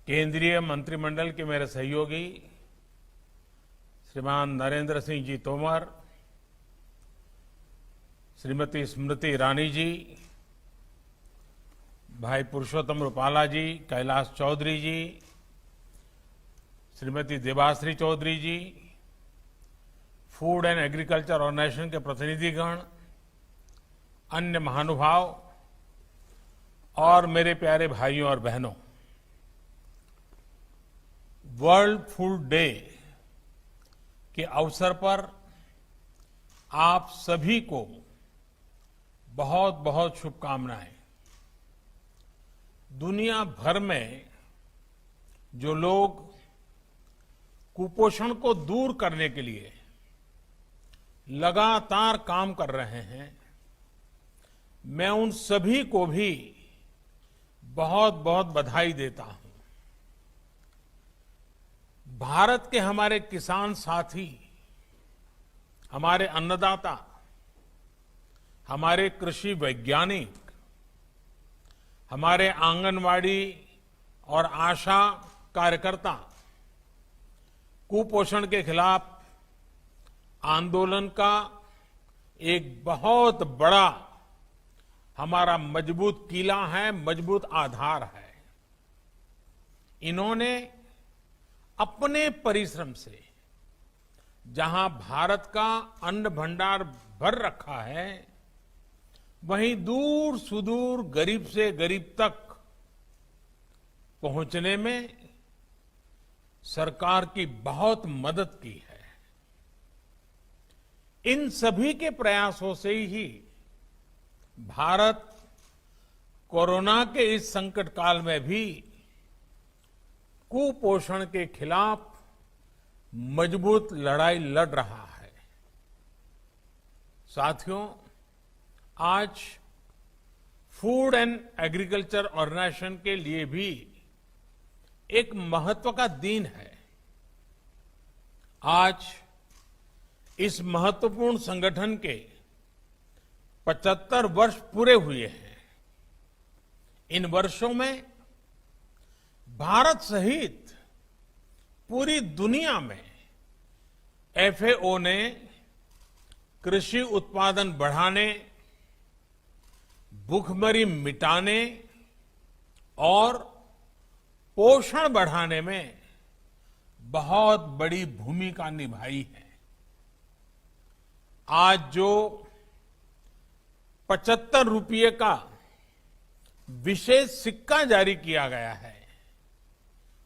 केंद्रीय मंत्रिमंडल के मेरे सहयोगी श्रीमान नरेंद्र सिंह जी तोमर, श्रीमती स्मृति ईरानी जी, भाई पुरुषोत्तम रूपाला जी, कैलाश चौधरी जी, श्रीमती देबाश्री चौधरी जी, फूड एंड एग्रीकल्चर ऑर्गेनाइजेशन के प्रतिनिधिगण, अन्य महानुभाव और मेरे प्यारे भाइयों और बहनों, वर्ल्ड फूड डे के अवसर पर आप सभी को बहुत बहुत शुभकामनाएं। दुनिया भर में जो लोग कुपोषण को दूर करने के लिए लगातार काम कर रहे हैं, मैं उन सभी को भी बहुत बहुत बधाई देता हूं। भारत के हमारे किसान साथी, हमारे अन्नदाता, हमारे कृषि वैज्ञानिक, हमारे आंगनवाड़ी और आशा कार्यकर्ता कुपोषण के खिलाफ आंदोलन का एक बहुत बड़ा हमारा मजबूत किला है, मजबूत आधार है। इन्होंने अपने परिश्रम से जहां भारत का अन्न भंडार भर रखा है, वहीं दूर सुदूर गरीब से गरीब तक पहुंचने में सरकार की बहुत मदद की है। इन सभी के प्रयासों से ही भारत कोरोना के इस संकट काल में भी कुपोषण के खिलाफ मजबूत लड़ाई लड़ रहा है। साथियों, आज फूड एंड एग्रीकल्चर ऑर्गेनाइजेशन के लिए भी एक महत्व का दिन है। आज इस महत्वपूर्ण संगठन के 75 वर्ष पूरे हुए हैं। इन वर्षों में भारत सहित पूरी दुनिया में एफएओ ने कृषि उत्पादन बढ़ाने, भूखमरी मिटाने और पोषण बढ़ाने में बहुत बड़ी भूमिका निभाई है। आज जो 75 रुपये का विशेष सिक्का जारी किया गया है,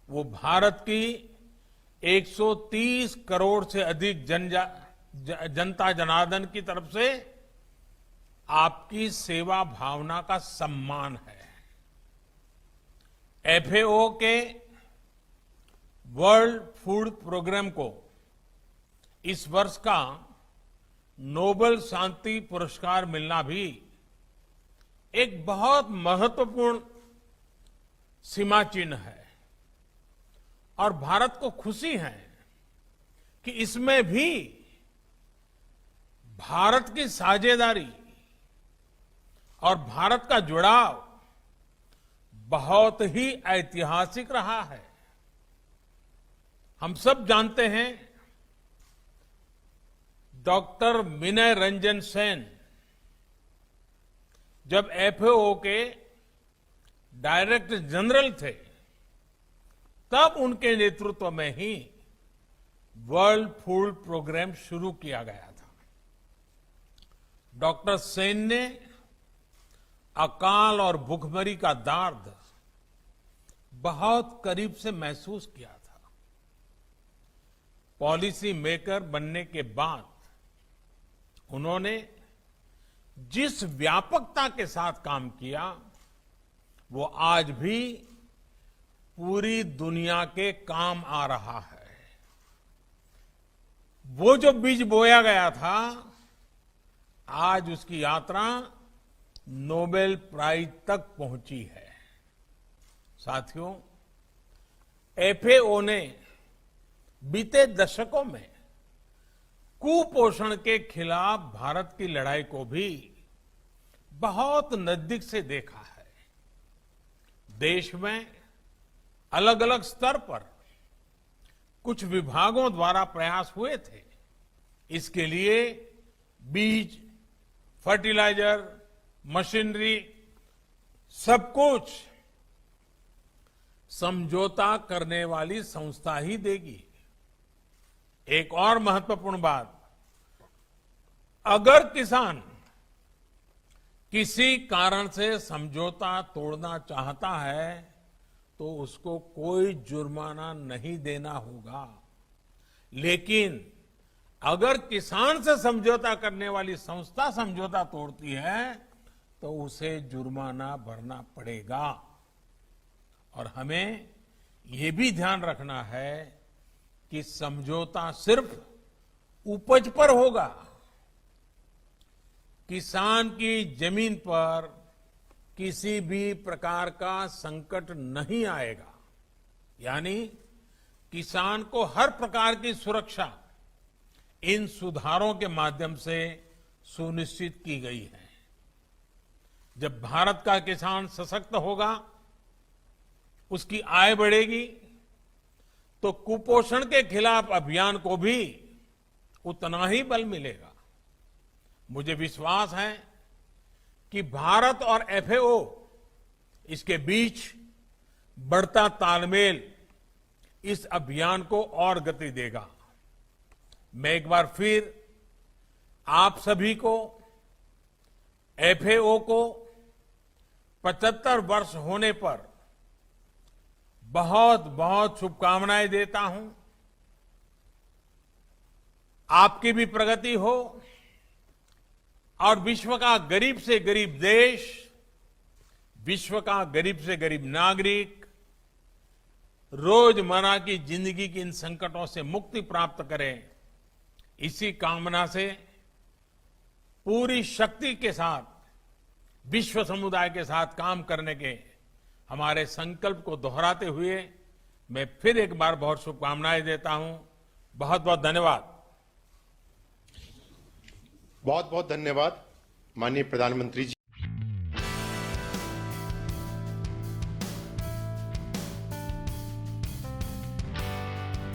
वो भारत की 130 करोड़ से अधिक जनता जनार्दन की तरफ से आपकी सेवा भावना का सम्मान है। एफएओ के वर्ल्ड फूड प्रोग्राम को इस वर्ष का नोबेल शांति पुरस्कार मिलना भी एक बहुत महत्वपूर्ण सीमा चिन्ह है और भारत को खुशी है कि इसमें भी भारत की साझेदारी और भारत का जुड़ाव बहुत ही ऐतिहासिक रहा है। हम सब जानते हैं, डॉक्टर विनय रंजन सेन जब एफएओ के डायरेक्टर जनरल थे, तब उनके नेतृत्व में ही वर्ल्ड फूड प्रोग्राम शुरू किया गया था। डॉक्टर सेन ने अकाल और भूखमरी का दर्द बहुत करीब से महसूस किया था। पॉलिसी मेकर बनने के बाद उन्होंने जिस व्यापकता के साथ काम किया, वो आज भी पूरी दुनिया के काम आ रहा है। वो जो बीज बोया गया था, आज उसकी यात्रा नोबेल प्राइज तक पहुंची है। साथियों, एफएओ ने बीते दशकों में कुपोषण के खिलाफ भारत की लड़ाई को भी बहुत नजदीक से देखा है। देश में अलग अलग स्तर पर कुछ विभागों द्वारा प्रयास हुए थे। इसके लिए बीज, फर्टिलाइजर, मशीनरी, सब कुछ समझौता करने वाली संस्था ही देगी। एक और महत्वपूर्ण बात, अगर किसान किसी कारण से समझौता तोड़ना चाहता है तो उसको कोई जुर्माना नहीं देना होगा, लेकिन अगर किसान से समझौता करने वाली संस्था समझौता तोड़ती है तो उसे जुर्माना भरना पड़ेगा। और हमें ये भी ध्यान रखना है कि समझौता सिर्फ उपज पर होगा, किसान की जमीन पर किसी भी प्रकार का संकट नहीं आएगा। यानी किसान को हर प्रकार की सुरक्षा इन सुधारों के माध्यम से सुनिश्चित की गई है। जब भारत का किसान सशक्त होगा, उसकी आय बढ़ेगी, तो कुपोषण के खिलाफ अभियान को भी उतना ही बल मिलेगा। मुझे विश्वास है कि भारत और एफएओ इसके बीच बढ़ता तालमेल इस अभियान को और गति देगा। मैं एक बार फिर आप सभी को, एफएओ को 75 वर्ष होने पर बहुत बहुत शुभकामनाएं देता हूं। आपकी भी प्रगति हो और विश्व का गरीब से गरीब देश, विश्व का गरीब से गरीब नागरिक रोजमर्रा की जिंदगी की इन संकटों से मुक्ति प्राप्त करें, इसी कामना से पूरी शक्ति के साथ विश्व समुदाय के साथ काम करने के हमारे संकल्प को दोहराते हुए मैं फिर एक बार बहुत शुभकामनाएं देता हूं। बहुत बहुत धन्यवाद। बहुत बहुत धन्यवाद माननीय प्रधानमंत्री जी।